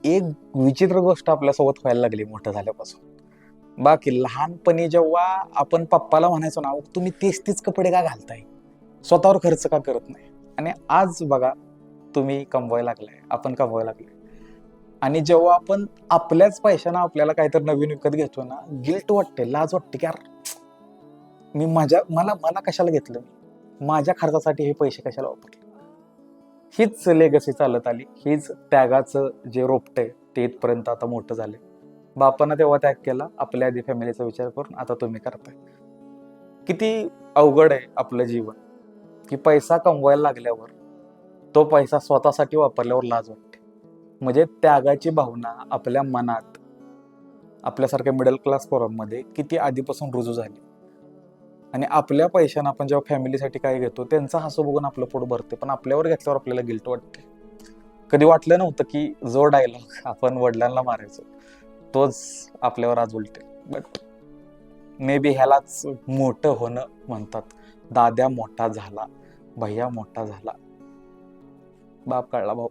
एक विचित्र गोष्ट आपल्यासोबत व्हायला लागली मोठं झाल्यापासून. बाकी लहानपणी जेव्हा आपण पप्पाला म्हणायचो ना, तुम्ही तेच तेच कपडे का घालताय, स्वतःवर खर्च का करत नाही. आणि आज बघा, तुम्ही कमवायला लागलाय, आपण कमवायला लागलोय, आणि जेव्हा आपण आपल्याच पैशानं आपल्याला काहीतरी नवीन विकत घेतो ना, गिल्ट वाटते, लाज वाटते की यार, मी मला मला कशाला घेतलं, माझ्या खर्चासाठी हे पैसे कशाला वापरले. हीच लेगसी चालत आली, हीच त्यागाचं जे रोपटं ते इथपर्यंत आता मोठं झाले. बापानं तेव्हा त्याग केला, आपल्या आधी फॅमिलीचा विचार करून आता तुम्ही करताय. किती अवघड आहे आपलं जीवन, की पैसा कमवायला लागल्यावर तो पैसा स्वतःसाठी वापरल्यावर लाज वाटते. म्हणजे त्यागाची भावना आपल्या मनात, आपल्यासारख्या मिडल क्लास पोरांमध्ये किती आधीपासून रुजू झाली. आणि आपल्या पैशानं आपण जेव्हा फॅमिलीसाठी काय घेतो, त्यांचा हसू बघून आपलं पोट भरते, पण आपल्यावर घेतल्यावर आपल्याला गिल्ट वाटते. कधी वाटलं नव्हतं की जो डायलॉग आपण वडिलांना मारायचो तोच आपल्यावर आज उलटे. बट मे बी ह्यालाच मोठं होणं म्हणतात. दाद्या मोठा झाला, भैया मोठा झाला, बाप कळला भाऊ.